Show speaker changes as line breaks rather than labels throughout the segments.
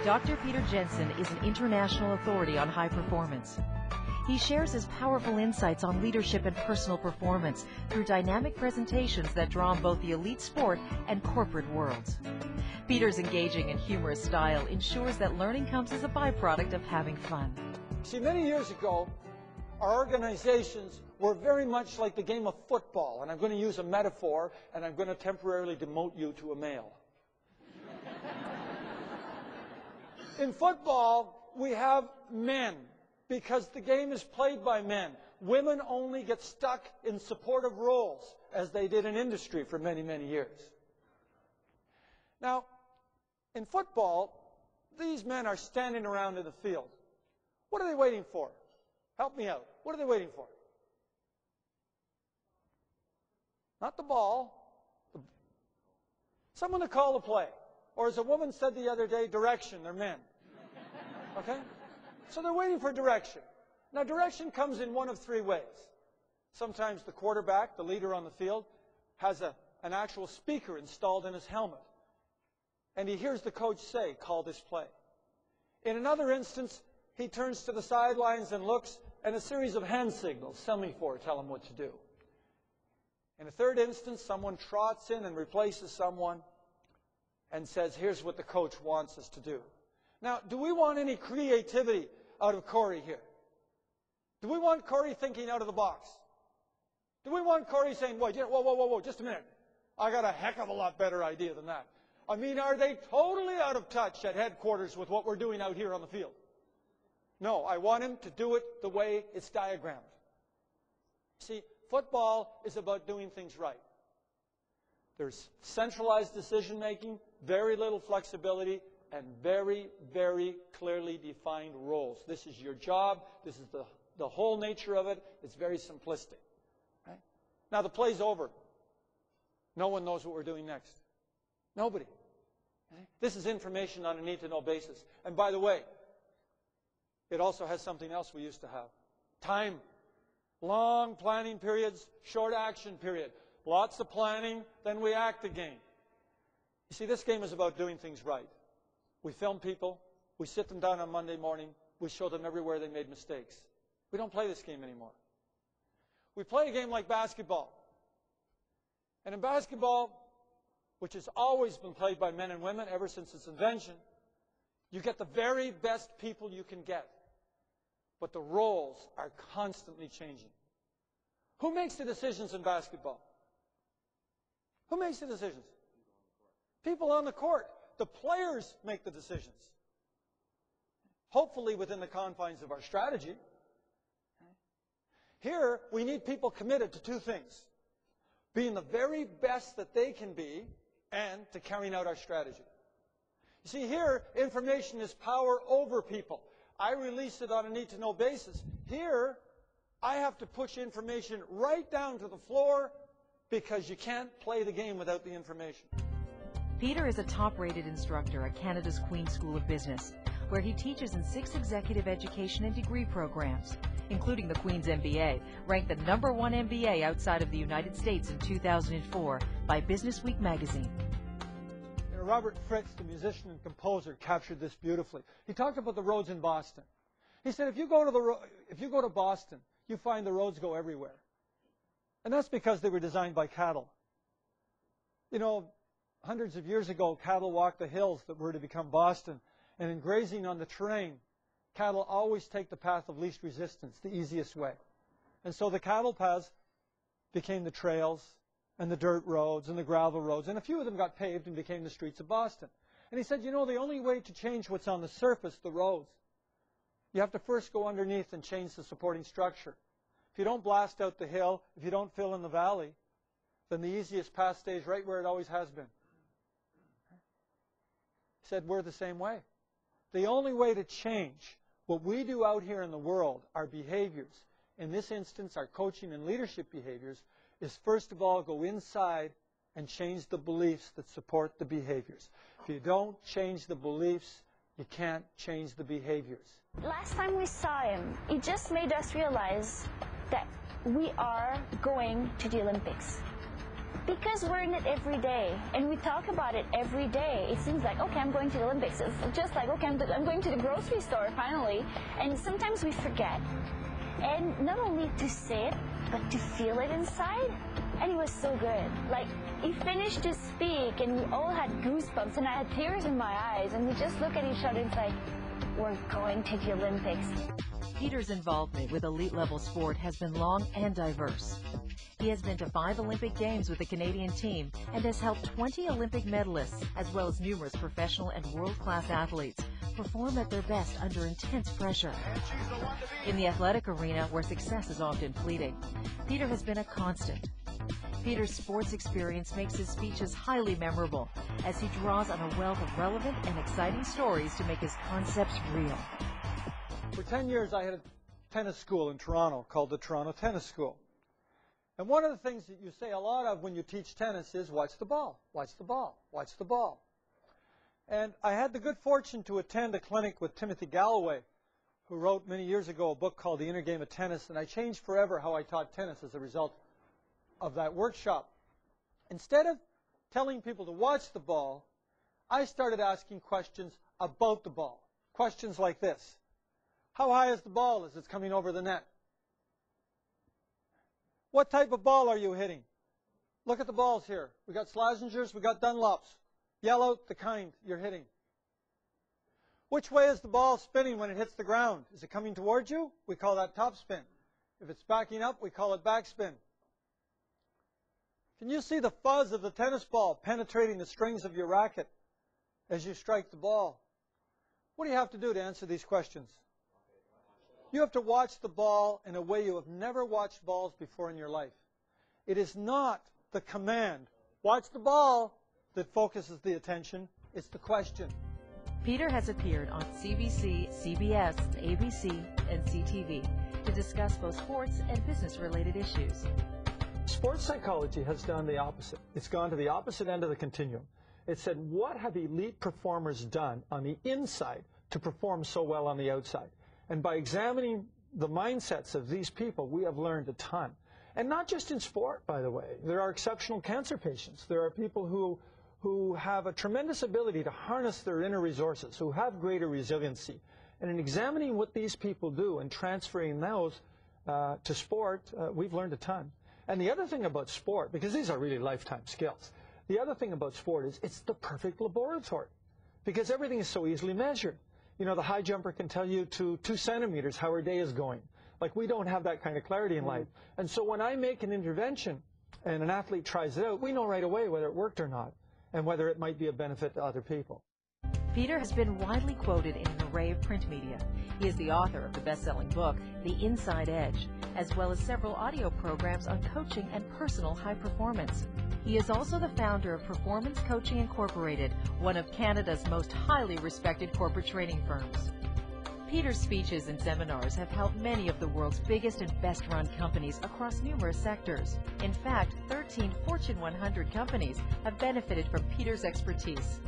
Dr. Peter Jensen is an international authority on high performance. He shares his powerful insights on leadership and personal performance through dynamic presentations that draw on both the elite sport and corporate worlds. Peter's engaging and humorous style ensures that learning comes as a byproduct of having fun.
See, many years ago, our organizations were very much like the game of football, and I'm going to use a metaphor, and I'm going to temporarily demote you to a male. In football, we have men, because the game is played by men. Women only get stuck in supportive roles, as they did in industry for many, many years. Now, in football, these men are standing around in the field. What are they waiting for? Help me out. What are they waiting for? Not the ball. Someone to call the play. Or as a woman said the other day, direction. They're men. Okay? So they're waiting for direction. Now, direction comes in one of three ways. Sometimes the quarterback, the leader on the field, has an actual speaker installed in his helmet. And he hears the coach say, call this play. In another instance, he turns to the sidelines and looks, and a series of hand signals, semaphore, tell him what to do. In a third instance, someone trots in and replaces someone and says, here's what the coach wants us to do. Now, do we want any creativity out of Corey here? Do we want Corey thinking out of the box? Do we want Corey saying, whoa, just a minute. I got a heck of a lot better idea than that. I mean, are they totally out of touch at headquarters with what we're doing out here on the field? No, I want him to do it the way it's diagrammed. See, football is about doing things right. There's centralized decision-making, very little flexibility, and very, very clearly defined roles. This is your job. This is the whole nature of it. It's very simplistic. Right? Now, the play's over. No one knows what we're doing next. Nobody. Okay? This is information on a need-to-know basis. And by the way, it also has something else we used to have. Time. Long planning periods, short action period. Lots of planning, then we act again. You see, this game is about doing things right. We film people. We sit them down on Monday morning. We show them everywhere they made mistakes. We don't play this game anymore. We play a game like basketball. And in basketball, which has always been played by men and women ever since its invention, you get the very best people you can get. But the roles are constantly changing. Who makes the decisions in basketball? Who makes the decisions? People on the court. The players make the decisions. Hopefully within the confines of our strategy. Here, we need people committed to two things. Being the very best that they can be and to carrying out our strategy. You see, here, information is power over people. I release it on a need-to-know basis. Here, I have to push information right down to the floor because you can't play the game without the information.
Peter is a top-rated instructor at Canada's Queen's School of Business, where he teaches in 6 executive education and degree programs, including the Queen's MBA, ranked the #1 MBA outside of the United States in 2004 by Business Week magazine.
Robert Fritz, the musician and composer, captured this beautifully. He talked about the roads in Boston. He said, if you go to Boston, you find the roads go everywhere. And that's because they were designed by cattle. You know, hundreds of years ago, cattle walked the hills that were to become Boston. And in grazing on the terrain, cattle always take the path of least resistance, the easiest way. And so the cattle paths became the trails and the dirt roads and the gravel roads. And a few of them got paved and became the streets of Boston. And he said, you know, the only way to change what's on the surface, the roads, you have to first go underneath and change the supporting structure. If you don't blast out the hill, if you don't fill in the valley, then the easiest path stays right where it always has been. He said, we're the same way. The only way to change what we do out here in the world, our behaviors, in this instance, our coaching and leadership behaviors, is first of all go inside and change the beliefs that support the behaviors. If you don't change the beliefs, you can't change the behaviors.
Last time we saw him, it just made us realize that we are going to the Olympics. Because we're in it every day, and we talk about it every day. It seems like, okay, I'm going to the Olympics. It's just like, okay, I'm going to the grocery store finally. And sometimes we forget. And not only to say it, but to feel it inside. And it was so good. Like, he finished to speak, and we all had goosebumps, and I had tears in my eyes. And we just look at each other, and it's like, we're going to the Olympics.
Peter's involvement with elite-level sport has been long and diverse. He has been to 5 Olympic Games with the Canadian team and has helped 20 Olympic medalists, as well as numerous professional and world-class athletes, perform at their best under intense pressure. In the athletic arena, where success is often fleeting, Peter has been a constant. Peter's sports experience makes his speeches highly memorable, as he draws on a wealth of relevant and exciting stories to make his concepts real.
For 10 years, I had a tennis school in Toronto called the Toronto Tennis School. And one of the things that you say a lot of when you teach tennis is, watch the ball, watch the ball, watch the ball. And I had the good fortune to attend a clinic with Timothy Galloway, who wrote many years ago a book called The Inner Game of Tennis, and I changed forever how I taught tennis as a result of that workshop. Instead of telling people to watch the ball, I started asking questions about the ball. Questions like this. How high is the ball as it's coming over the net? What type of ball are you hitting? Look at the balls here. We got Slazengers, we got Dunlops. Yell out the kind you're hitting. Which way is the ball spinning when it hits the ground? Is it coming towards you? We call that topspin. If it's backing up, we call it backspin. Can you see the fuzz of the tennis ball penetrating the strings of your racket as you strike the ball? What do you have to do to answer these questions? You have to watch the ball in a way you have never watched balls before in your life. It is not the command, watch the ball, that focuses the attention. It's the question.
Peter has appeared on CBC, CBS, ABC, and CTV to discuss both sports and business-related issues.
Sports psychology has done the opposite. It's gone to the opposite end of the continuum. It said, what have elite performers done on the inside to perform so well on the outside? And by examining the mindsets of these people, we have learned a ton. And not just in sport, by the way. There are exceptional cancer patients. There are people who have a tremendous ability to harness their inner resources, who have greater resiliency. And in examining what these people do and transferring those to sport, we've learned a ton. And the other thing about sport, because these are really lifetime skills, the other thing about sport is it's the perfect laboratory, because everything is so easily measured. You know, the high jumper can tell you to 2 centimeters how her day is going. Like, we don't have that kind of clarity in life. And so when I make an intervention and an athlete tries it out, we know right away whether it worked or not and whether it might be a benefit to other people.
Peter has been widely quoted in an array of print media. He is the author of the best-selling book, The Inside Edge, as well as several audio programs on coaching and personal high performance. He is also the founder of Performance Coaching Incorporated, one of Canada's most highly respected corporate training firms. Peter's speeches and seminars have helped many of the world's biggest and best-run companies across numerous sectors. In fact, 13 Fortune 100 companies have benefited from Peter's expertise.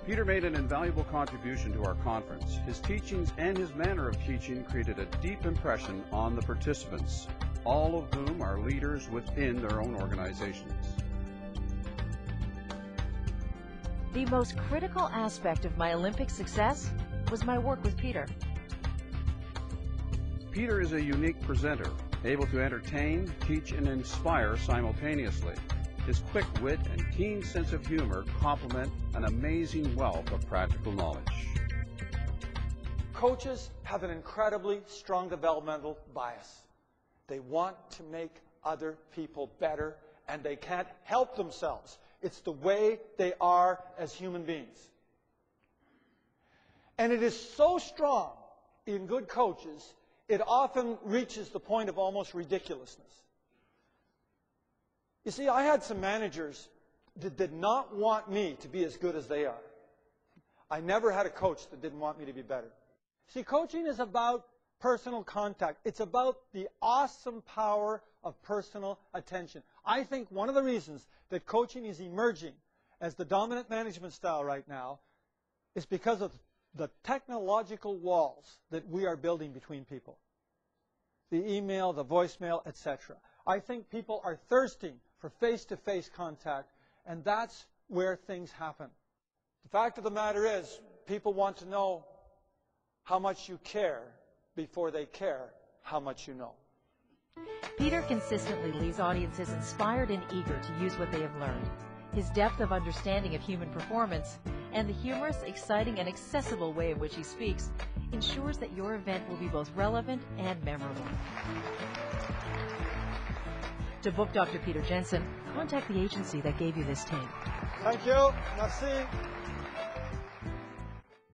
Peter made an invaluable contribution to our conference. His teachings and his manner of teaching created a deep impression on the participants, all of whom are leaders within their own organizations.
The most critical aspect of my Olympic success was my work with Peter.
Peter is a unique presenter, able to entertain, teach, and inspire simultaneously. His quick wit and keen sense of humor complement an amazing wealth of practical knowledge.
Coaches have an incredibly strong developmental bias. They want to make other people better, and they can't help themselves. It's the way they are as human beings. And it is so strong in good coaches, it often reaches the point of almost ridiculousness. You see, I had some managers that did not want me to be as good as they are. I never had a coach that didn't want me to be better. See, coaching is about personal contact. It's about the awesome power of personal attention. I think one of the reasons that coaching is emerging as the dominant management style right now is because of the technological walls that we are building between people. The email, the voicemail, etc. I think people are thirsting for face-to-face contact, and that's where things happen. The fact of the matter is, people want to know how much you care before they care how much you know.
Peter consistently leaves audiences inspired and eager to use what they have learned. His depth of understanding of human performance and the humorous, exciting, and accessible way in which he speaks ensures that your event will be both relevant and memorable. To book Dr. Peter Jensen, contact the agency that gave you this tape.
Thank you. Merci.